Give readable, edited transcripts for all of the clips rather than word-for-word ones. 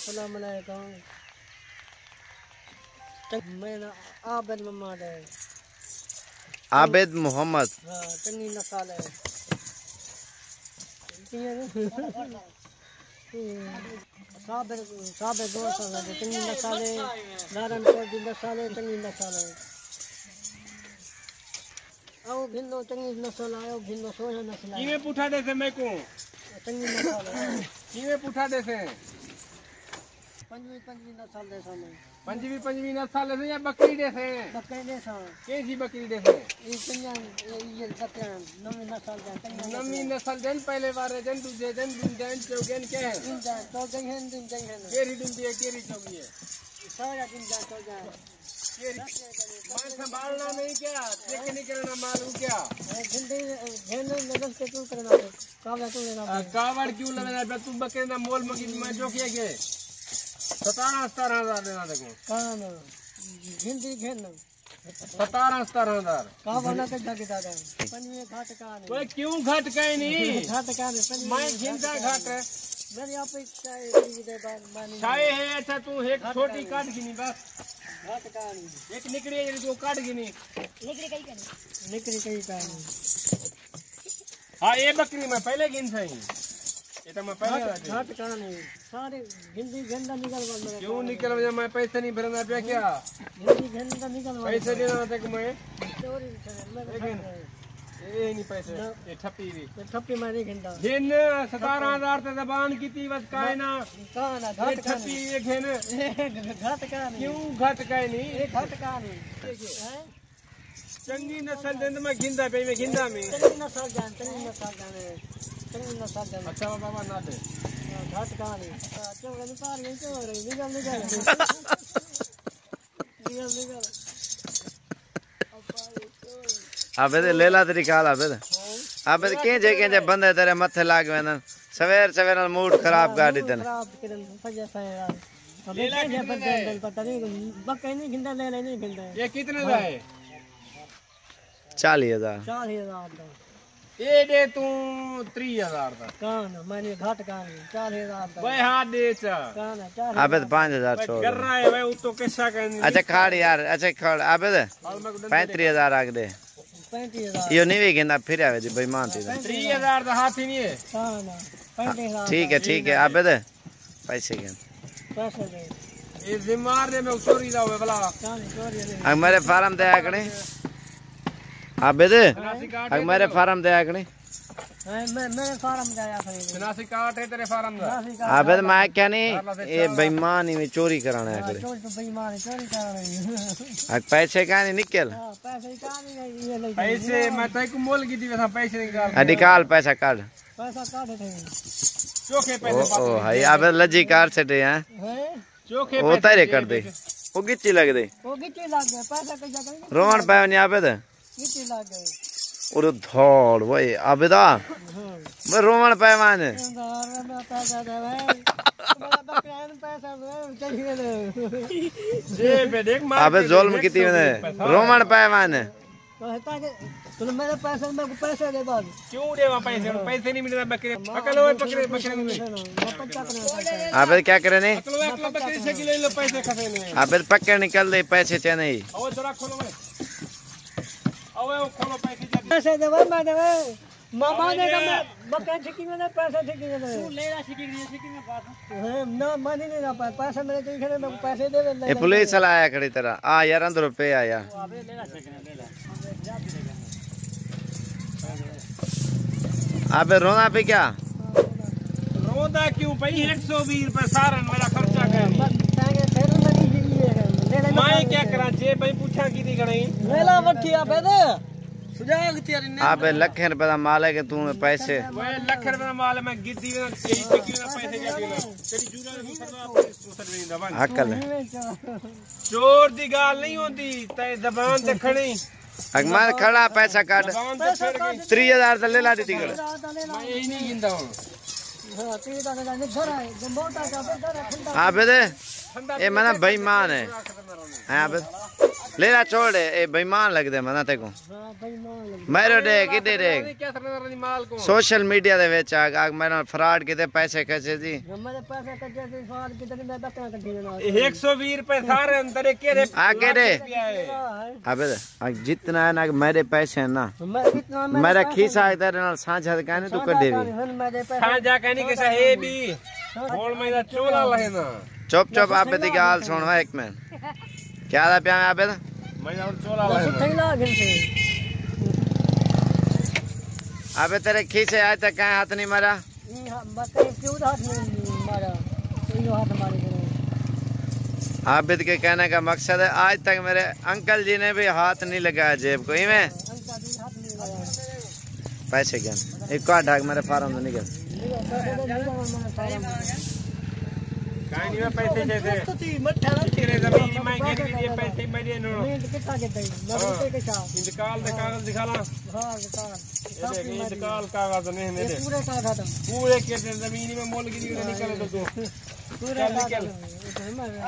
अस्सलाम वालेकुम। मेरा आबिद मोहम्मद है। आबिद मोहम्मद। हाँ, चंगी नस्ल है। साबिर साबिर दो साल है, चंगी नस्ल है। नारायणपुर की नस्ल है, चंगी नस्ल है। आओ भिन्नो चंगी नस्ल आयो, भिन्नो सोया नस्ल है। किवे पुठा देसे मैं को चंगी नस्ल है। किवे पुठा देसे पंजवी नस्ल दे सामने। पंजवी नस्ल देसे या बकरी देसे? बकरी दे सा। कैसी बकरी देसे? ये चंगा ये बकरा नवी नस्ल दे। नवी नस्ल जन पहले बारे जन दूजे जन चौगन के है? तो जंगन दिन जंगन। केरी दुंदी है, केरी चौगी है। सारा दिन जा तो जा। माल संभालना नहीं क्या? चेक नहीं करना मालूम क्या? जिंदगी घेने नजर से तू करना है। कावड़ तू लेना है। कावड़ क्यों लेना? तू बकरे ना मोल मगी मैं जो किया के 17,000 देना देखो। कान जिंदगी घेन 17,000 कावड़ ना के जाके दादा। पंजवे घाट का नहीं। कोई क्यों घट गए नहीं? घाट का नहीं। मैं घिंदा घाट है। मेरी आप चाय दे बानी। चाय है अच्छा तू एक छोटी काट गिनी बस। घाट का नहीं। एक निकली है जो काट गिनी। निकली कहीं का नहीं। हाँ ये बकरी मैं पहले गिन सही। ये तो मैं पहले घाट का नहीं। सारे हिंदी झंडा निकल वाला। क्यों निकल वजह मैं पैसे नहीं भरना पे क्या? हिंदी झंडा निकल वाला। पैसे देना था कि मैं चोरी लेकिन ये नहीं पैसे ये ठप्पी भी ये ठप्पी मारी घंटा। घिन 17,000 ते जबान की थी बस काय ना कान ये घाट का ठप्पी ये घिन घाट का नहीं। क्यों घट गए नहीं? ये घाट का नहीं। हैं चंगी नस्ल देंद मैं घिंदा पे मैं घिंदा में चंगी नस्ल जान। अच्छा बाबा ना दे घाट का नहीं। चोर नहीं पार नहीं चोर निकल आबिद लेला तेरी काल आबिद के बंदे तेरे मथे लाग वेन सवेर सवेर मूड खराब कर दी तन। खराब करन फजा सा यार। लेला कितने पता नहीं बकई नहीं घिंदा ले नहीं घिंदा। ये कितने का है? 40,000। 40,000 दा। ये दे तू 30,000 का कान मैंने घाट का नहीं। 40,000 दा। भाई हाथ दे चा कान 40,000। आबिद 5,000 छोड़। कर रहा है भाई वो तो कैसा कहनी। अच्छा खाड़ यार। अच्छा खाड़ आबिद 35,000 आग दे। 35,000 यो नहीं भी गिंदा फिर आवे दी बेईमान थी। 30,000 का हाथ ही नहीं है। कान 35,000। ठीक है आबिद पैसे गिन। पैसे दे। ये जिम्मेदार ने मैं चोरी दा हुए भला कान चोरी दे। अग मेरे फार्म दे आकड़े आबिद अग मेरे फार्म दे आकड़े। मैं फार्म जाया खरीद। 89 काट है तेरे फार्म दा। आबिद मैं क्या नहीं ये बेईमान ही में चोरी कराना है आकड़े। चोरी तो बेईमान चोरी कर रही है। अग पैसे का नहीं निकल। हां पैसे का नहीं ये ले। पैसे मैं तय को मोल की दी वैसा पैसे निकाल निकाल पैसा काट। पैसा काट थे। चोखे पैसे ओ हाय आबिद लज्जी कार सेटे हैं हैं चोखे वो तारे कर दे वो गिच्ची लग दे वो गिट्टी लग गए। पैसा के जगह रोवन पाए नहीं आबिद गिट्टी लग गए। और धौड़ वही आबिदा मैं रोवन पाए मान पैसा दे भाई। मेरा बकरान पैसा दे चाहिए ले। जे पे देख मार आबिद जुल्म किती मैंने रोवन पाए मान कहता कि तुम मेरे पैसे में पैसे दे बाद। क्यों देवा पैसे पैसे नहीं मिलना बकरे अकलो बकरे में आबिद क्या करे नहीं अकलो बकरी से किलो लो पैसे खसे नहीं। आबिद पक्के निकल दे पैसे चे नहीं। आओ जरा खोलो भाई आओ खोलो पैसे दे भाई। मैं दे मामा ने का बकरा छिकी में पैसे छिकी में तू लेला छिकी में बात है ना। मानी नहीं ना पैसा मेरे तो इधर में पैसे दे ले। ये पुलिस चला आया खड़ी तरह आ यार अंदर पे आया। अबे लेला छिकी में लेला। अबे रोना पे क्या रोदा क्यों भाई 120 रुपए सारन मेरा खर्चा कर मैं क्या करा जे भाई पूछा की दी गई लेला वठी आ दे सुजाग तेरी ने। अबे लाख रुपए का माल है कि तू में पैसे वो लाख रुपए का माल मैं गिद्दी में तेरी चिकी में पैसे क्या देना तेरी जूरा में करवा दूसर में दबान अकल चोर दी गाल नहीं होती ते जबान ते खड़ी अगमार खड़ा पैसा काट 30,000 तो ले ला दी कर। मैं यही नहीं गिनता हूं। हां 30,000 ने घर है मोटा का पे घर है। हां बे ये मना बेईमान है आबिद लेला छोड़ ये बेईमान लगदे मना ते को हां बेईमान मेरे दे किदे दे क्या सरदार दी माल को सोशल मीडिया दे विच आ मेरे फ्रॉड किते पैसे खचे जी मेरे पैसे कच्चे से स्वाद कितने मैं बकरा कटी ना 120 रुपए सारे अंदर के रे आगे दे आबिद जितना है ना मेरे पैसे है ना मेरा खीसा इधर ना साझा कहने तू कर दे मेरे पैसे साझा कहने के है भी बोल मैं चोला लहे ना चुप चुप आबिद की गाल सुन एक मिनट क्या था प्यार आबिद मैं और चोला लहे थैला गिनते अबे तेरे खीसे आज तक कहीं हाथ नहीं मारा बकरे क्यों हाथ नहीं मारा क्यों हाथ मारे आबिद के कहने का मकसद है आज तक मेरे अंकल जी ने भी हाथ नहीं लगाया जेब को में पैसे क्या एक का ढाक मेरे फार्म में निकल काई नहीं पैसे जैसे तेरे जमीन में गिर गई पैसे मेरे नो कितना के दे मैं के साथ इंतकाल दे कागज दिखाना हां निकाल ये इंतकाल कागज नहीं मेरे पूरे का खत्म पूरे के जमीन में मोल गिरी निकल दो तू पूरे निकल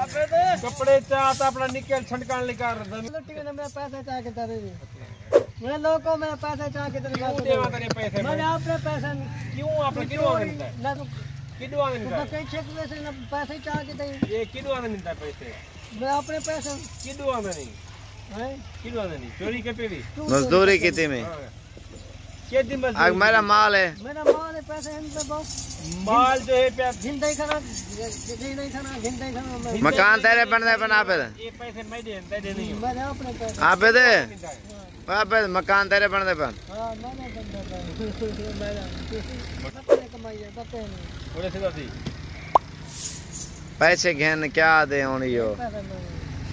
अबे दे कपड़े चाहता अपना निकल छटकान निकाल लट्टी ने मैं पैसे चाह के दे मैं लोगों को मैं पैसे चाह के दे तेरे पैसे मैं अपने पैसे क्यों आपने क्यों ना तो किदवा नहीं तो कई क्षेत्र में से पैसे चाह के दे ये किदवा नहीं मिलता पैसे मैं अपने पैसे किदवा नहीं हैं किदवा नहीं चोरी के पे भी मजदूरी कितने में के दिन बस आग मेरा माल है मेरा माल है पैसे इन पे बहुत माल जो है पे जिंदगी खाना जिंदगी खाना मकान तेरे बनने बना पे ये पैसे मैं दे नहीं मैंने अपने पैसे आप दे आप मकान तेरे बनने पर हां मैंने अपने कमाई है पता नहीं बोले सीधा सी पैसे घेन क्या दे होनी यो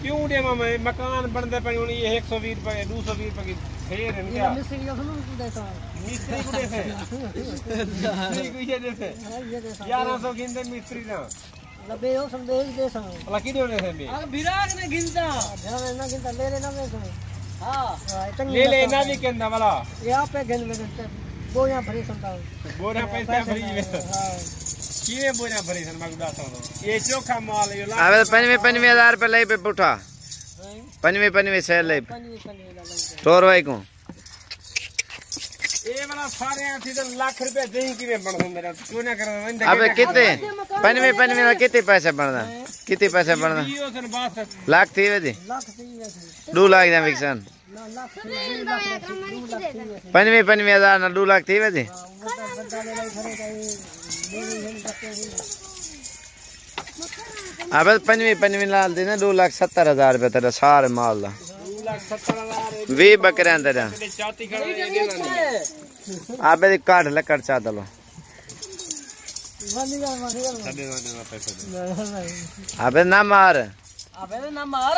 क्यों दे मैं मकान बनते पे ये 120 रुपए 220 रुपए की फेर है क्या मिस्त्री को सुनो देता मिस्त्री को देते मिस्त्री को ये देते हां ये देता 1100 गिनते मिस्त्री ना लबे हो संदेश देता भला किदो देते मैं अब विराग ने गिनता ध्यान ना गिनता ले लेना देता हां ले ना भी कहना भला यहां पे गिन में बोया भरी संता बोरा पैसा भरी हां किए बोरा भरी सन मगदा तो ये चोखा माल ये अबे 95,000 रुपए ले पे उठा 95 सेल ले तोर भाई को ये वाला सारे आथी तो लाख रुपए देही की बन मेरा क्यों ना कर अबे कितने 95 कितने पैसे बनना कितने पैसे बनना यो सन बात लाख थी वे लाख थी 2 लाख ना विक्सन ना लाख 2 लाख 95,000 ना 2 लाख थी वे अबे 95 लाल देना 2,70,000 रुपए तेरा सारे माल दा 2,70,000 20 बकरे तेरा चाती खड़े अबे काट लकड़ चा दलो अबे ना मार अबे ना मार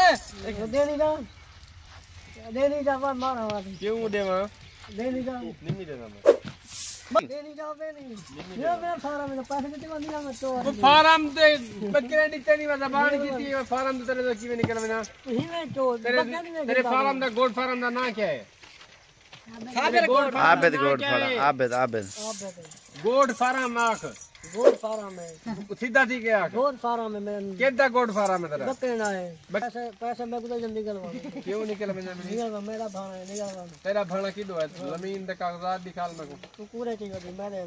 देनी जा मारा क्यों देवा देनी जा नहीं देना देनी जा ये मेरा फार्म में पैसे कितने बंदिया में तो फार्म दे बकरे नीचे नहीं वाला बाण की फार्म तो तेरे की में निकल ना ही में तो तेरे फार्म दा गोड फार्म दा ना क्या है साबिर गोड आबेद गोड फड़ा आबेद गोड फार्म आख गोड फार्म में सीधा थी क्या गोड फार्म में मैं केदा गोड फार्म में तेरा बकरे ना है पैसे मैं कुछ जल्दी निकलवा क्यों निकल में निकलवा मेरा भाड़ा है निकलवा तेरा भाड़ा की दो है जमीन दे कागजात दिखाल में तू पूरे की होती मैंने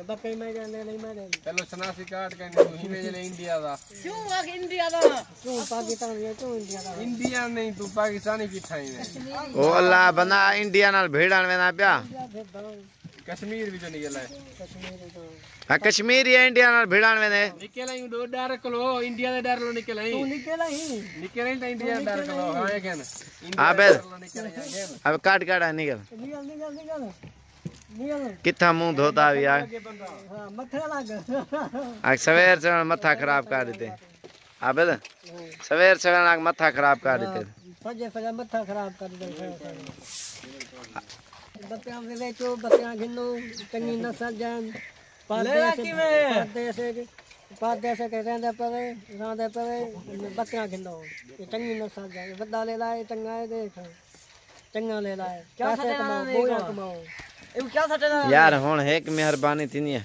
बकरे मैं ले नहीं मैंने चलो सनासी काट के तू ही भेज ले इंडिया दा क्यों आ इंडिया दा क्यों पाकिस्तान ये क्यों इंडिया दा इंडिया नहीं तू पाकिस्तानी की ठाई में ओ अल्लाह बना इंडिया नाल भेड़ान में ना प्या कश्मीर भी जो निकल है कश्मीर तो हां कश्मीर या इंडिया नाल भेड़ान में ने निकल आई दो डर कलो इंडिया दे डर लो निकल आई तू निकला ही निकल आई तो इंडिया डर कलो हां ये कहन अबे अब काट काट निकल निकल किथा मुंह धोता भी यार हां मथा लग आज सवेर से मथा खराब कर देते अबे सवेर से आग मथा खराब कर देते फजे मथा खराब कर देते बकरियां में बेचो बकरियां घिनो चंगी नस्ल जान परदेस के रहंदे पवे बकरियां घिनो ये चंगी नस्ल जान बड़ा ले लाए चंगा है देख चंगा ले लाए क्या कमाओ बोया कमाओ ए क्या सटना यार हुन एक मेहरबानी थी नहीं है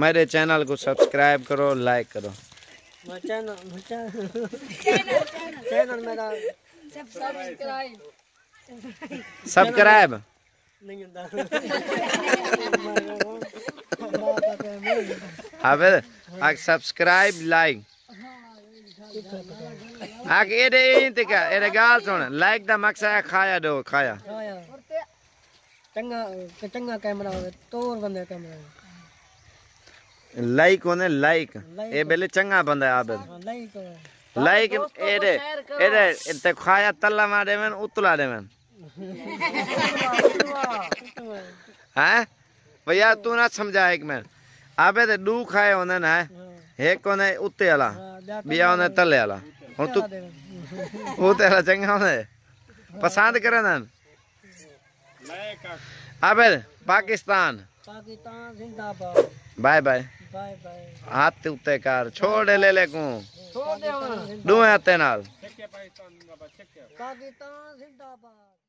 मेरे चैनल को सब्सक्राइब करो लाइक करो चैनल मेरा सब्सक्राइब नहीं होता आबे आग सब्सक्राइब लाइक आग एडे इंतका एडे गाल सुन लाइक दा मकसद है खाया दो खाया चंगा चंगा कैमरा होवे तोर बंदे कैमरा लाइक होने लाइक ए बेले चंगा बंदा है आबे लाइक एडे एडे ते खाया तल्ला मारे में उतला दे में हैं भैया तू ना समझा एक में आबे ते दू खाए होने ना एक कोने उत्ते वाला बिया होने तले वाला और तू उते वाला चंगा होने पसंद करे ना आबे पाकिस्तान जिंदाबाद बाय बाय बाय बाय हाथ उत्ते कर छोड़ ले ले को छोड़ दे दू हाथे नाल पाकिस्तान जिंदाबाद। पाकिस्तान जिंदाबाद।